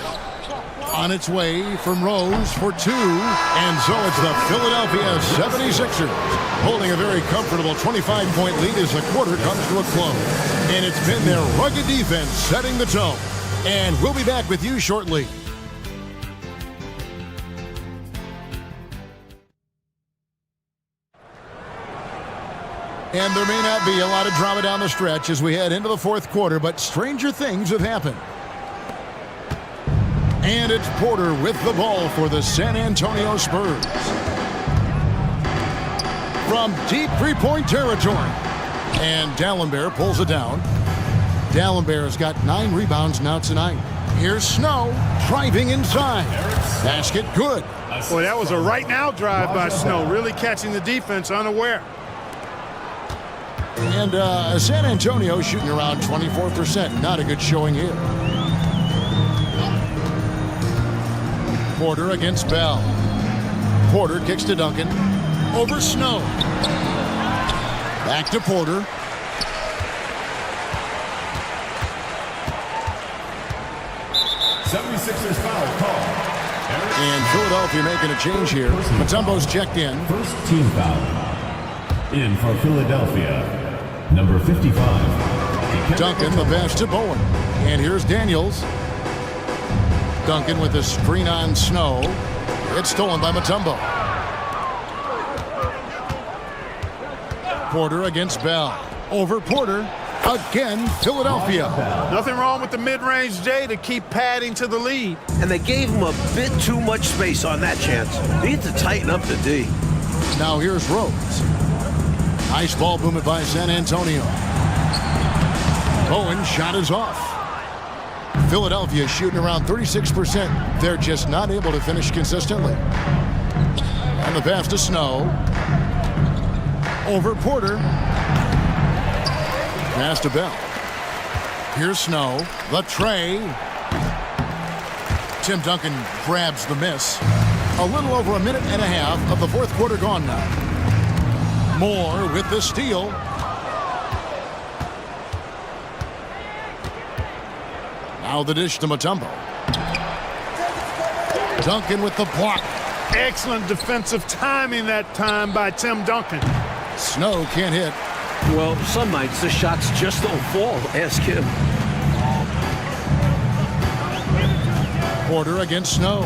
On its way from Rose for 2. And so it's the Philadelphia 76ers holding a very comfortable 25-point lead as the quarter comes to a close. And it's been their rugged defense setting the tone. And we'll be back with you shortly. And there may not be a lot of drama down the stretch as we head into the fourth quarter, but stranger things have happened. And it's Porter with the ball for the San Antonio Spurs. From deep three-point territory. And Dallenberg pulls it down. Dallenberg has got 9 rebounds now tonight. Here's Snow driving inside. Basket good. Boy, that was a right-now drive by Snow, really catching the defense unaware. And San Antonio shooting around 24%. Not a good showing here. Porter against Bell. Porter kicks to Duncan. Over Snow. Back to Porter. '76ers foul call. And Philadelphia making a change here. Mutombo's checked in. First team foul. In for Philadelphia, number 55. Duncan, the pass to Bowen. And here's Daniels. Duncan with the screen on Snow. It's stolen by Mutombo. Porter against Bell. Over Porter. Again, Philadelphia. Nothing wrong with the mid-range J to keep padding to the lead. And they gave him a bit too much space on that chance. They need to tighten up the D. Now here's Rose. Nice ball movement by San Antonio. Bowen shot is off. Philadelphia shooting around 36%. They're just not able to finish consistently. And the pass to Snow. Over Porter. Pass to Bell. Here's Snow. The tray. Tim Duncan grabs the miss. A little over a minute and a half of the fourth quarter gone now. Moore with the steal. Now the dish to Mutombo. Duncan with the block. Excellent defensive timing that time by Tim Duncan. Snow can't hit. Well, some nights the shots just don't fall. Ask him. Porter against Snow.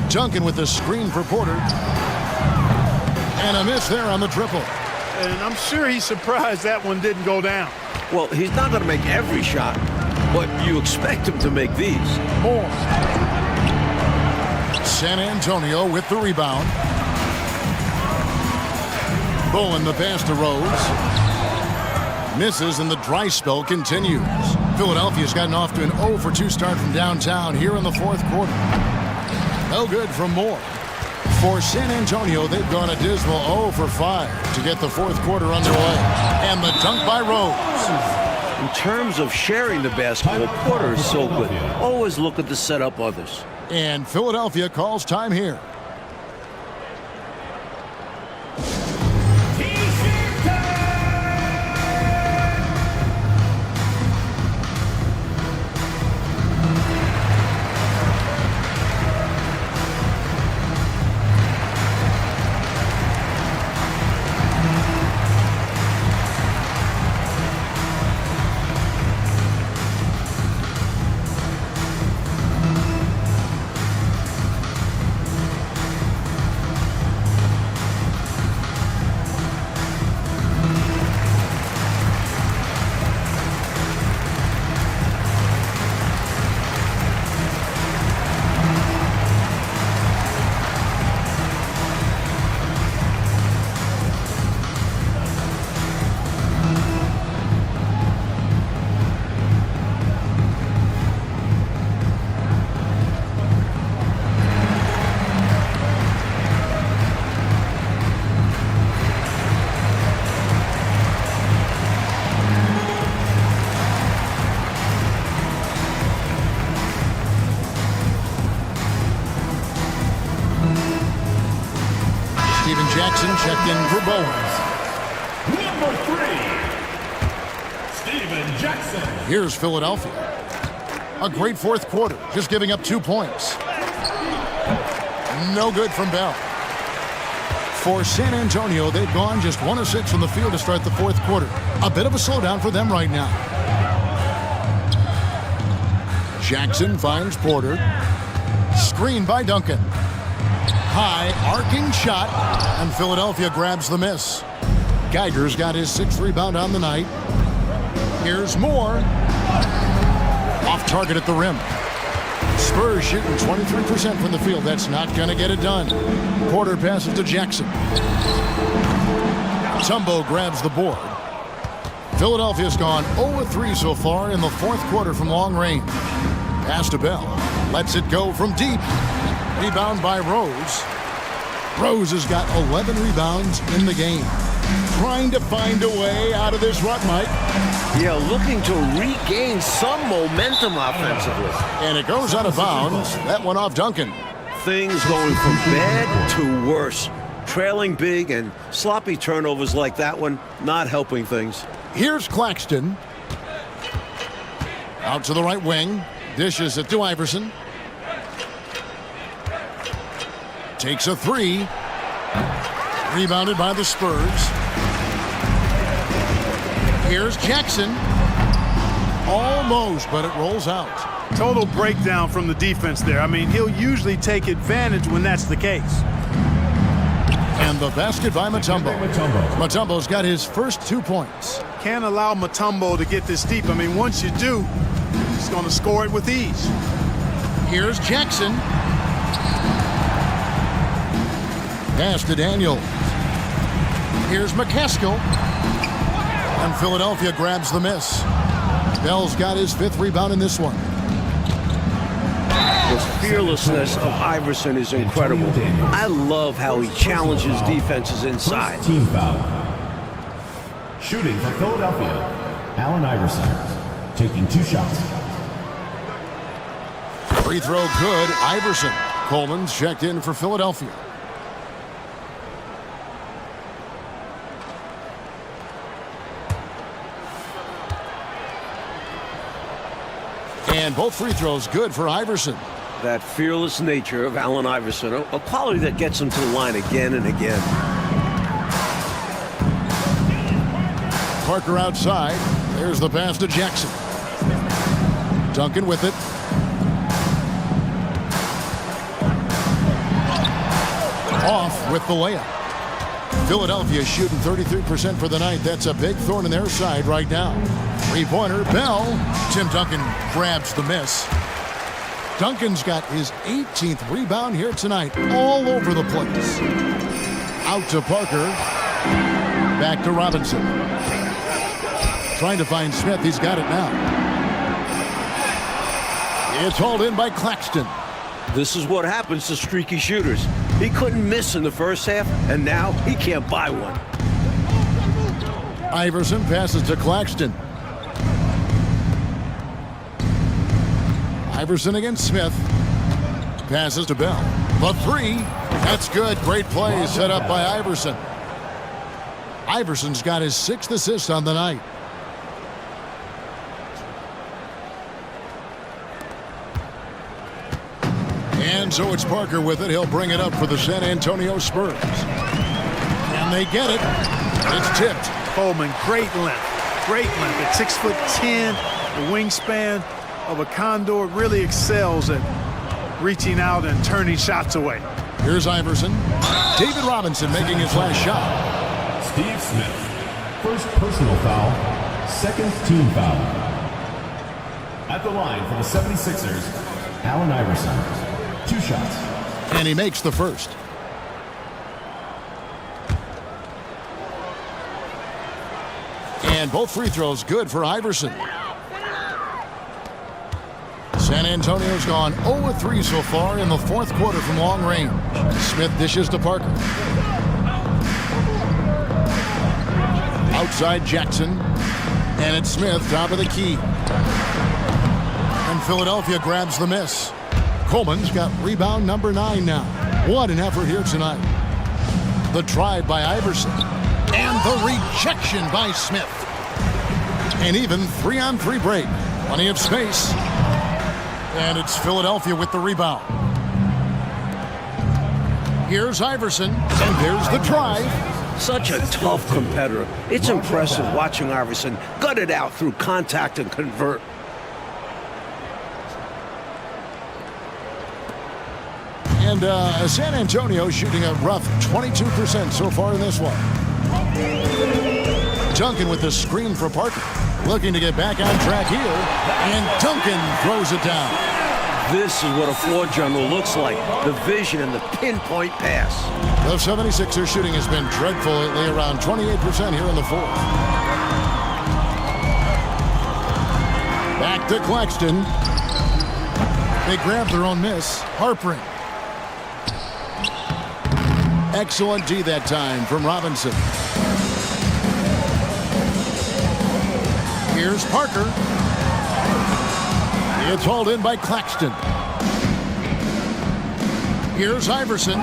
Duncan with the screen for Porter. And a miss there on the triple. And I'm sure he's surprised that one didn't go down. Well, he's not going to make every shot, but you expect him to make these. Moore. San Antonio with the rebound. Bowen the pass to Rose. Misses and the dry spell continues. Philadelphia's gotten off to an 0 for 2 start from downtown here in the fourth quarter. No good from Moore. For San Antonio, they've gone a dismal 0 for 5 to get the fourth quarter underway. And the dunk by Rose. In terms of sharing the basketball, Porter is so good. Always looking to set up others. And Philadelphia calls time here. Jackson checked in for Bowen. Number 3, Steven Jackson. Here's Philadelphia. A great fourth quarter, just giving up 2 points. No good from Bell. For San Antonio, they've gone just 1 of 6 from the field to start the fourth quarter. A bit of a slowdown for them right now. Jackson finds Porter. Screen by Duncan. High, arcing shot, and Philadelphia grabs the miss. Geiger's got his 6th rebound on the night. Here's Moore. Off target at the rim. Spurs shooting 23% from the field. That's not going to get it done. Porter passes to Jackson. Tumbo grabs the board. Philadelphia's gone 0-3 so far in the fourth quarter from long range. Pass to Bell. Lets it go from deep. Rebound by Rose. Rose has got 11 rebounds in the game. Trying to find a way out of this rut, Mike. Yeah, looking to regain some momentum offensively. And it goes out of bounds. That went off Duncan. Things going from bad to worse. Trailing big and sloppy turnovers like that one, not helping things. Here's Claxton. Out to the right wing. Dishes it to Iverson. Takes a 3. Rebounded by the Spurs. Here's Jackson. Almost, but it rolls out. Total breakdown from the defense there. I mean, he'll usually take advantage when that's the case. And the basket by Mutombo. Mutombo's got his first 2 points. Can't allow Mutombo to get this deep. I mean, once you do, he's going to score it with ease. Here's Jackson. Pass to Daniel. Here's McCaskill. And Philadelphia grabs the miss. Bell's got his 5th rebound in this one. The fearlessness of Iverson is incredible. I love how he challenges defenses inside. First team foul. Shooting for Philadelphia, Allen Iverson, taking 2 shots. Free throw good, Iverson. Coleman's checked in for Philadelphia. And both free throws good for Iverson. That fearless nature of Allen Iverson, a quality that gets him to the line again and again. Parker outside. There's the pass to Jackson. Duncan with it. Off with the layup. Philadelphia shooting 33% for the night. That's a big thorn in their side right now. Three-pointer, Bell. Tim Duncan grabs the miss. Duncan's got his 18th rebound here tonight, all over the place. Out to Parker. Back to Robinson. Trying to find Smith. He's got it now. It's hauled in by Claxton. This is what happens to streaky shooters. He couldn't miss in the first half, and now he can't buy one. Iverson passes to Claxton. Iverson against Smith. Passes to Bell. The 3. That's good. Great play set up by Iverson. Iverson's got his 6th assist on the night. And so it's Parker with it. He'll bring it up for the San Antonio Spurs. And they get it. It's tipped. Coleman, great length. Great length at 6'10", the wingspan of a condor, really excels at reaching out and turning shots away. Here's Iverson. David Robinson making his last shot. Steve Smith, first personal foul, 2nd team foul. At the line for the 76ers, Allen Iverson. 2 shots. And he makes the first. And both free throws good for Iverson. San Antonio's gone 0-3 so far in the fourth quarter from long range. Smith dishes to Parker. Outside Jackson. And it's Smith, top of the key. And Philadelphia grabs the miss. Coleman's got rebound number 9 now. What an effort here tonight. The drive by Iverson. And the rejection by Smith. An even 3-on-3 break. Plenty of space. And it's Philadelphia with the rebound. Here's Iverson, and there's the drive. Such a tough competitor. It's impressive watching Iverson gut it out through contact and convert. And San Antonio shooting a rough 22% so far in this one. Duncan with the screen for Parker. Looking to get back on track here. And Duncan throws it down. This is what a floor general looks like. The vision and the pinpoint pass. The 76ers shooting has been dreadful lately, around 28% here in the fourth. Back to Claxton. They grab their own miss. Harpering. Excellent D that time from Robinson. Here's Parker. It's hauled in by Claxton. Here's Iverson.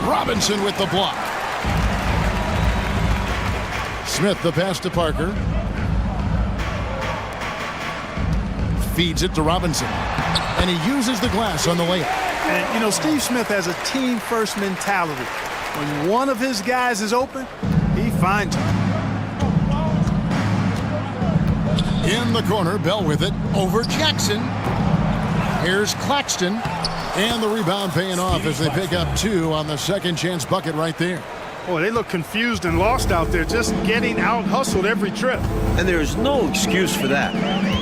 Robinson with the block. Smith the pass to Parker. Feeds it to Robinson. And he uses the glass on the layup. And, you know, Steve Smith has a team-first mentality. When one of his guys is open, he finds him. In the corner, Bell with it. Over Jackson. Here's Claxton. And the rebound paying off as they pick up 2 on the second chance bucket right there. Boy, they look confused and lost out there, just getting out-hustled every trip. And there's no excuse for that.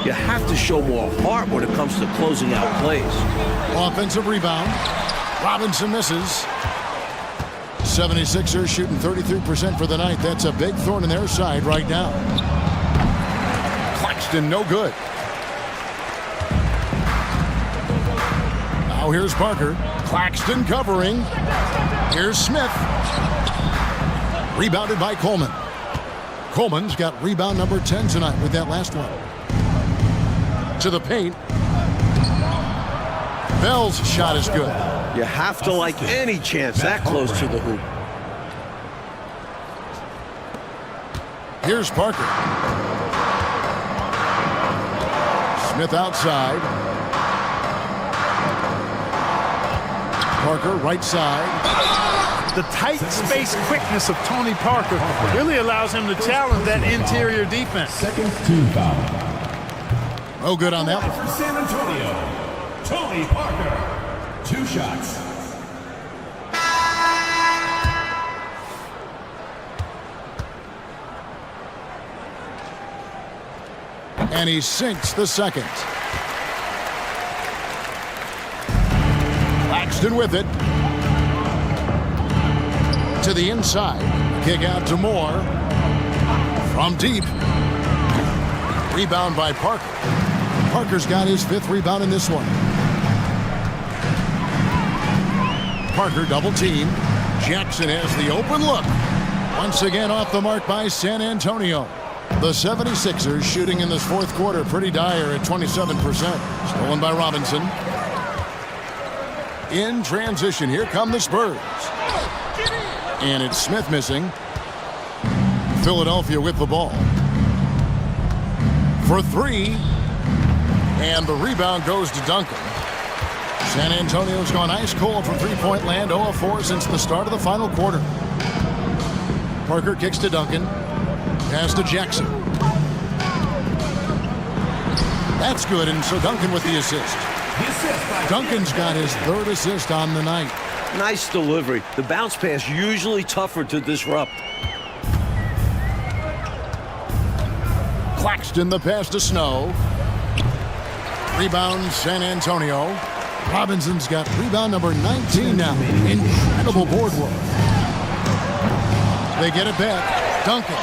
You have to show more heart when it comes to closing out plays. Offensive rebound. Robinson misses. 76ers shooting 33% for the night. That's a big thorn in their side right now. Claxton no good. Now here's Parker. Claxton covering. Here's Smith. Rebounded by Coleman. Coleman's got rebound number 10 tonight with that last one. To the paint. Bell's shot is good. You have to like any chance that close to the hoop. Here's Parker. Smith outside. Parker right side. The tight space quickness of Tony Parker really allows him to challenge that interior defense. Second team foul. No good on that one. For San Antonio, Tony Parker. 2 shots. And he sinks the second. Claxton with it. To the inside. Kick out to Moore. From deep. Rebound by Parker. Parker's got his 5th rebound in this one. Parker double team. Jackson has the open look. Once again off the mark by San Antonio. The 76ers shooting in this fourth quarter pretty dire at 27%. Stolen by Robinson. In transition, here come the Spurs. And it's Smith missing. Philadelphia with the ball. For 3. And the rebound goes to Duncan. San Antonio's gone ice cold from three-point land, 0 of 4 since the start of the final quarter. Parker kicks to Duncan. Pass to Jackson. That's good, and so Duncan with the assist. Duncan's got his 3rd assist on the night. Nice delivery. The bounce pass usually tougher to disrupt. Claxton the pass to Snow. Rebound San Antonio. Robinson's got rebound number 19 now. Incredible board work. They get it back. Duncan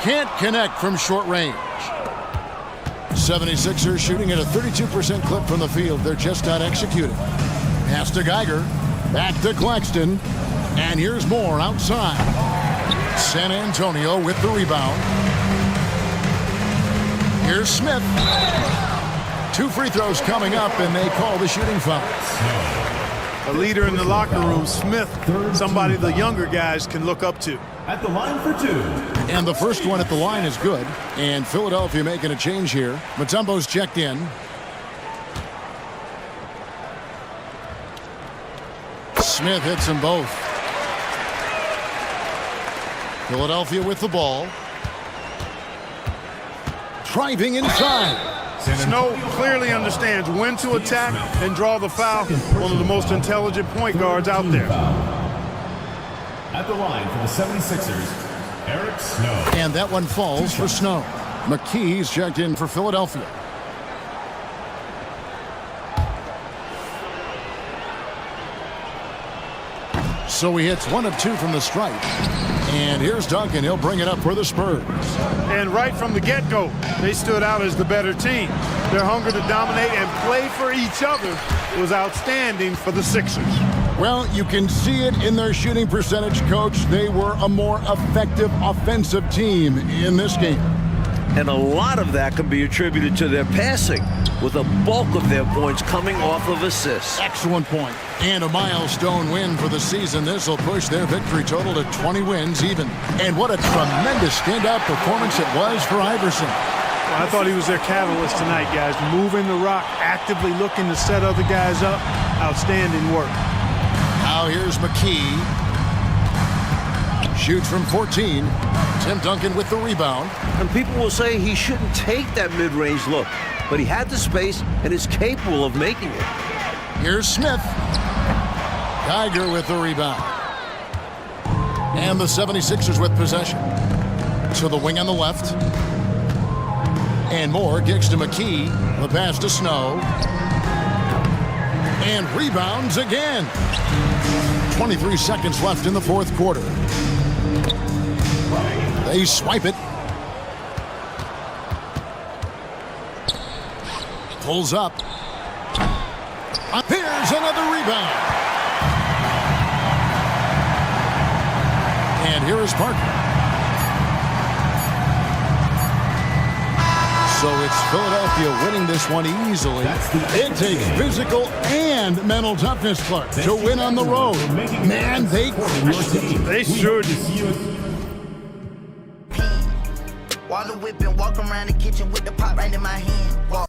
can't connect from short range. 76ers shooting at a 32% clip from the field. They're just not executing. Pass to Geiger. Back to Claxton. And here's Moore outside. San Antonio with the rebound. Here's Smith. 2 free throws coming up, and they call the shooting foul. A leader in the locker room, Smith, somebody the younger guys can look up to. At the line for 2. And the first one at the line is good. And Philadelphia making a change here. Mutombo's checked in. Smith hits them both. Philadelphia with the ball. Driving inside. Snow clearly understands when to attack and draw the foul. One of the most intelligent point guards out there. At the line for the 76ers, Eric Snow. And that one falls for Snow. McKee's checked in for Philadelphia. So he hits 1 of 2 from the stripe. And here's Duncan. He'll bring it up for the Spurs. And right from the get-go, they stood out as the better team. Their hunger to dominate and play for each other was outstanding for the Sixers. Well, you can see it in their shooting percentage, Coach. They were a more effective offensive team in this game. And a lot of that can be attributed to their passing, with a bulk of their points coming off of assists. Excellent point. And a milestone win for the season. This will push their victory total to 20 wins even. And what a tremendous standout performance it was for Iverson. Well, I thought he was their catalyst tonight, guys. Moving the rock, actively looking to set other guys up. Outstanding work. Now here's McKee. Shoots from 14. Tim Duncan with the rebound. And people will say he shouldn't take that mid-range look, but he had the space and is capable of making it. Here's Smith. Geiger with the rebound. And the 76ers with possession. To the wing on the left. And more. Kicks to McKee. The pass to Snow. And rebounds again. 23 seconds left in the fourth quarter. They swipe it. Pulls up. Here's another rebound. And here is Parker. So it's Philadelphia winning this one easily. It takes physical and mental toughness, Clark, to win on the road. Man, they crushed it. They sure did. While the whip and walk around the kitchen with the pot right in my hand.